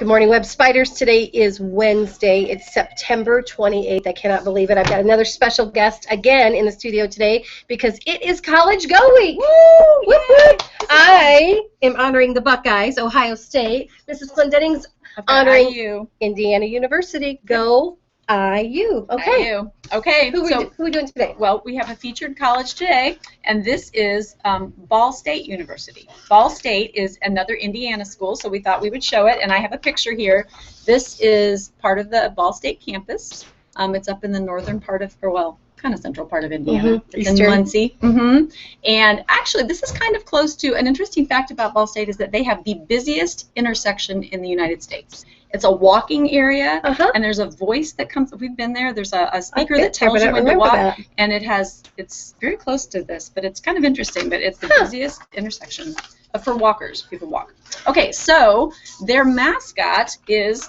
Good morning, Web Spiders. Today is Wednesday. It's September 28th. I cannot believe it. I've got another special guest again in the studio today because it is college go week. Woo! Whoop, whoop. I am honoring the Buckeyes, Ohio State. Mrs. Clendenning's honoring IU. Indiana University. Go IU. Okay. IU. Okay. Who are we doing today? Well, we have a featured college today, and this is Ball State University. Ball State is another Indiana school, so we thought we would show it, and I have a picture here. This is part of the Ball State campus. It's up in the northern part of, or well, kind of central part of Indiana. It's in Muncie. And actually, this is kind of close to, an interesting fact about Ball State is that they have the busiest intersection in the United States. It's a walking area, and there's a voice that comes. We've been there. There's a speaker that tells you when to walk, and it's very close to this, but it's kind of interesting. But it's the busiest intersection for walkers. People walk. Okay, so their mascot is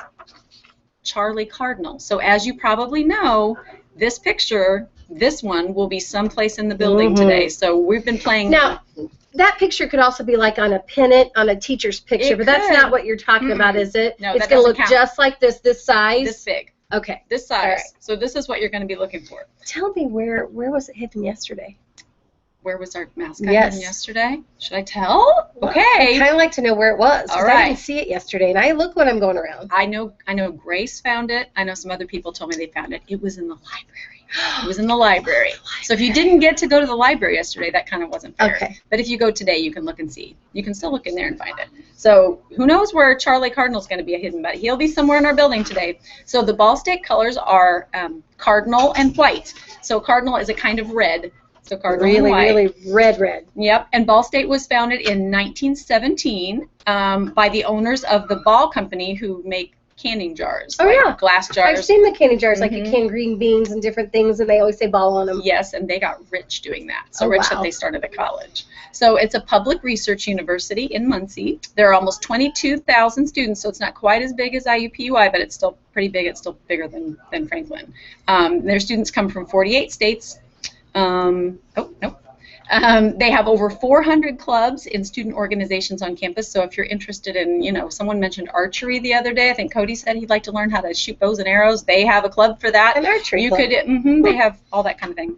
Charlie Cardinal. So as you probably know, this picture, this one will be someplace in the building today. So we've been playing. Now, that picture could also be like on a pennant on a teacher's picture, but that's not what you're talking about, is it? No, it's going to look just like this size? This big. Okay. This size. All right. So this is what you're going to be looking for. Tell me, where was it hidden yesterday? Where was our mascot hidden yesterday? Should I tell? Okay. I'd kind of like to know where it was, because right. I didn't see it yesterday, and I look when I'm going around. I know Grace found it. I know some other people told me they found it. It was in the library. It was in the library. So if you didn't get to go to the library yesterday, that kind of wasn't fair. Okay. But if you go today, you can look and see. You can still look in there and find it. So who knows where Charlie Cardinal's going to be hidden, but he'll be somewhere in our building today. So the Ball State colors are cardinal and white. So cardinal is a kind of red. So cardinal and white. Really red. Yep. And Ball State was founded in 1917 by the owners of the Ball Company, who make canning jars. Glass jars. I've seen the canning jars, like you can green beans and different things, and they always say Ball on them. Yes, and they got rich doing that. So rich that they started a college. So it's a public research university in Muncie. There are almost 22,000 students, so it's not quite as big as IUPUI, but it's still pretty big. It's still bigger than Franklin. Their students come from 48 states. They have over 400 clubs and student organizations on campus. So if you're interested in, someone mentioned archery the other day. I think Cody said he'd like to learn how to shoot bows and arrows. They have a club for that. An archery club. They have all that kind of thing.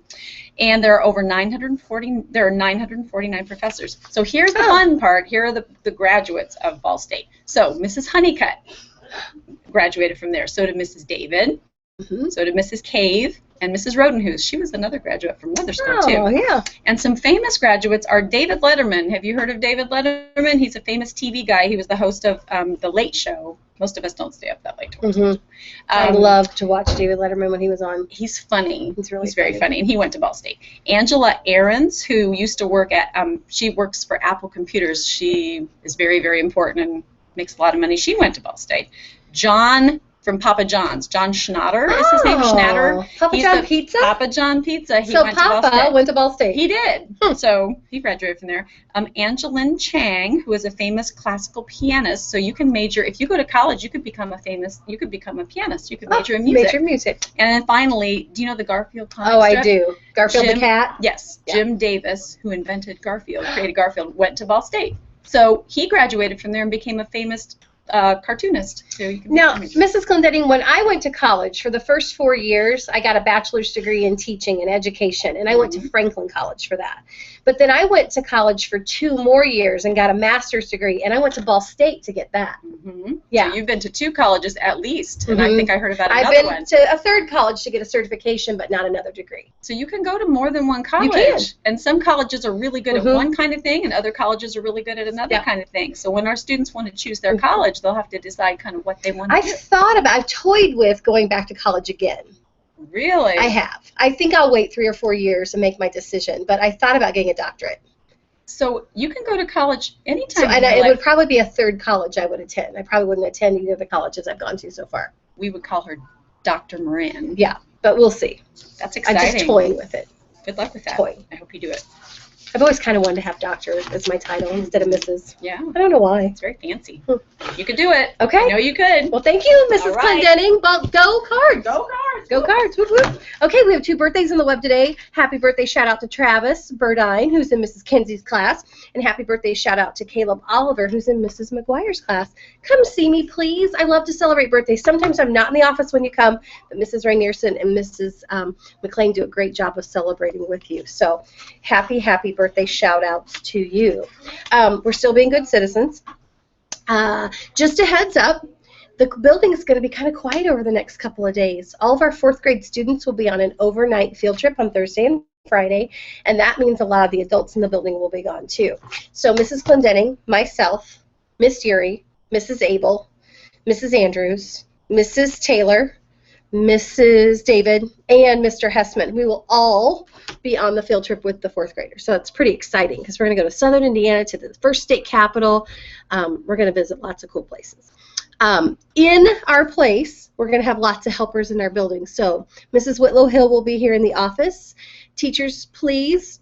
And there are over 949 professors. So here's the fun part. Here are the graduates of Ball State. So Mrs. Honeycutt graduated from there. So did Mrs. David. So did Mrs. Cave and Mrs. Rodenhuis. She was another graduate from another school, too. Oh, yeah. And some famous graduates are David Letterman. Have you heard of David Letterman? He's a famous TV guy. He was the host of The Late Show. Most of us don't stay up that late to watch. I loved to watch David Letterman when he was on. He's funny. He's very funny, and he went to Ball State. Angela Ahrens, who used to work at, she works for Apple Computers. She is very, very important and makes a lot of money. She went to Ball State. John from Papa John's. John Schnatter is his name. Schnatter. Papa John Pizza? Papa John Pizza. He went to Ball State. Went to Ball State. He did. So he graduated from there. Angeline Chang, who is a famous classical pianist. So you can major, if you go to college, you could become a pianist. You could major in music. Major in music. And then finally, do you know the Garfield comic strip? I do. Garfield the cat? Yes. Yeah. Jim Davis, who invented Garfield, created Garfield, went to Ball State. So he graduated from there and became a famous cartoonist. So you can now, Mrs. Clendenning, when I went to college, for the first 4 years, I got a bachelor's degree in teaching and education, and I went to Franklin College for that. But then I went to college for 2 more years and got a master's degree, and I went to Ball State to get that. Yeah. So you've been to 2 colleges at least, and I think I heard about another one. I've been to a 3rd college to get a certification, but not another degree. So you can go to more than one college. You can. And some colleges are really good at one kind of thing, and other colleges are really good at another kind of thing. So when our students want to choose their college, they'll have to decide kind of what they want to do. I've toyed with going back to college again. Really? I have. I think I'll wait 3 or 4 years and make my decision, but I thought about getting a doctorate. So you can go to college anytime. So, and it would probably be a 3rd college I would attend. I probably wouldn't attend either of the colleges I've gone to so far. We would call her Dr. Moran. Yeah, but we'll see. That's exciting. I'm just toying with it. Good luck with that. Toying. I hope you do it. I've always kind of wanted to have doctor as my title instead of Mrs. Yeah. I don't know why. It's very fancy. You could do it. Okay. I know you could. Well, thank you, Mrs. All right. Clendenning. Well, go Cards. Go Cards. Go Cards. Whoop, whoop. Okay, we have 2 birthdays in the web today. Happy birthday shout out to Travis Burdine, who's in Mrs. Kenzie's class. And happy birthday shout out to Caleb Oliver, who's in Mrs. McGuire's class. Come see me, please. I love to celebrate birthdays. Sometimes I'm not in the office when you come, but Mrs. Rainierson and Mrs. McLean do a great job of celebrating with you. So happy, happy birthday shout outs to you. We're still being good citizens. Just a heads up, the building is going to be kind of quiet over the next couple of days. All of our 4th grade students will be on an overnight field trip on Thursday and Friday, and that means a lot of the adults in the building will be gone too. So Mrs. Glendenning, myself, Miss Yuri, Mrs. Abel, Mrs. Andrews, Mrs. Taylor, Mrs. David, and Mr. Hessman, we will all be on the field trip with the 4th graders. So it's pretty exciting because we're going to go to Southern Indiana to the first state capital. We're going to visit lots of cool places. In our place, we're going to have lots of helpers in our building. So Mrs. Whitlow Hill will be here in the office. Teachers, please,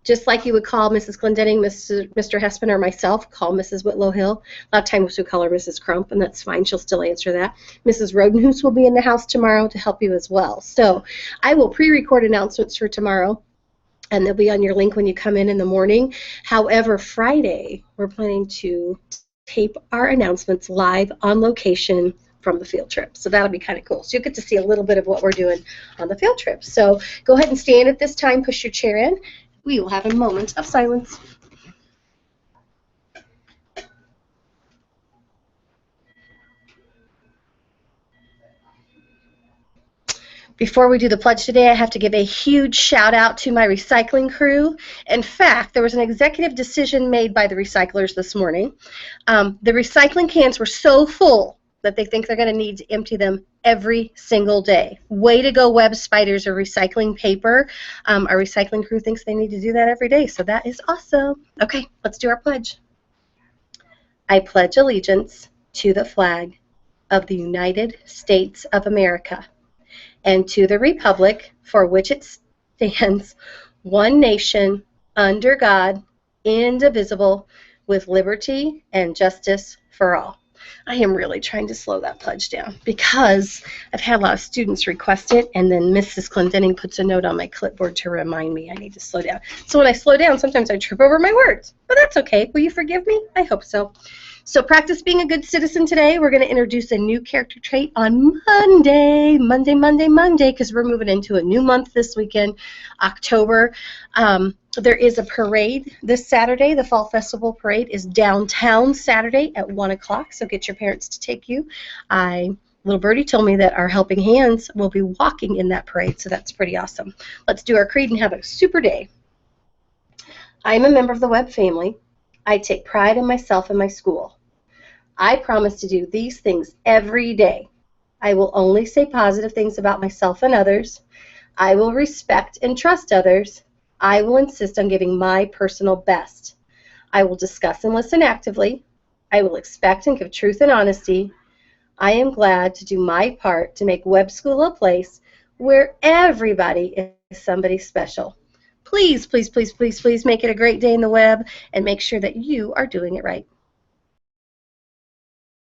just like you would call Mrs. Glendenning, Mr. Hespin, or myself, call Mrs. Whitlow Hill. A lot of times we call her Mrs. Crump, and that's fine. She'll still answer that. Mrs. Rodenhoose will be in the house tomorrow to help you as well. So I will pre-record announcements for tomorrow, and they'll be on your link when you come in the morning. However, Friday, we're planning to tape our announcements live on location from the field trip. So that'll be kind of cool. So you'll get to see a little bit of what we're doing on the field trip. So go ahead and stand at this time, push your chair in. We will have a moment of silence. Before we do the pledge today, I have to give a huge shout out to my recycling crew. In fact, there was an executive decision made by the recyclers this morning. The recycling cans were so full that they think they're going to need to empty them every single day. Way to go, web spiders are recycling paper. Our recycling crew thinks they need to do that every day, so that is awesome. Okay, let's do our pledge. I pledge allegiance to the flag of the United States of America and to the republic for which it stands, one nation, under God, indivisible, with liberty and justice for all. I am really trying to slow that pledge down because I've had a lot of students request it, and then Mrs. Glendenning puts a note on my clipboard to remind me I need to slow down. So when I slow down, sometimes I trip over my words, but that's okay. Will you forgive me? I hope so. So practice being a good citizen today. We're going to introduce a new character trait on Monday, because we're moving into a new month this weekend, October. There is a parade this Saturday. The Fall Festival Parade is downtown Saturday at 1 o'clock, so get your parents to take you. Little birdie told me that our helping hands will be walking in that parade, so that's pretty awesome. Let's do our creed and have a super day. I am a member of the Webb family. I take pride in myself and my school. I promise to do these things every day. I will only say positive things about myself and others. I will respect and trust others. I will insist on giving my personal best. I will discuss and listen actively. I will expect and give truth and honesty. I am glad to do my part to make Webb School a place where everybody is somebody special. Please, please, please, please, please make it a great day in the Webb and make sure that you are doing it right.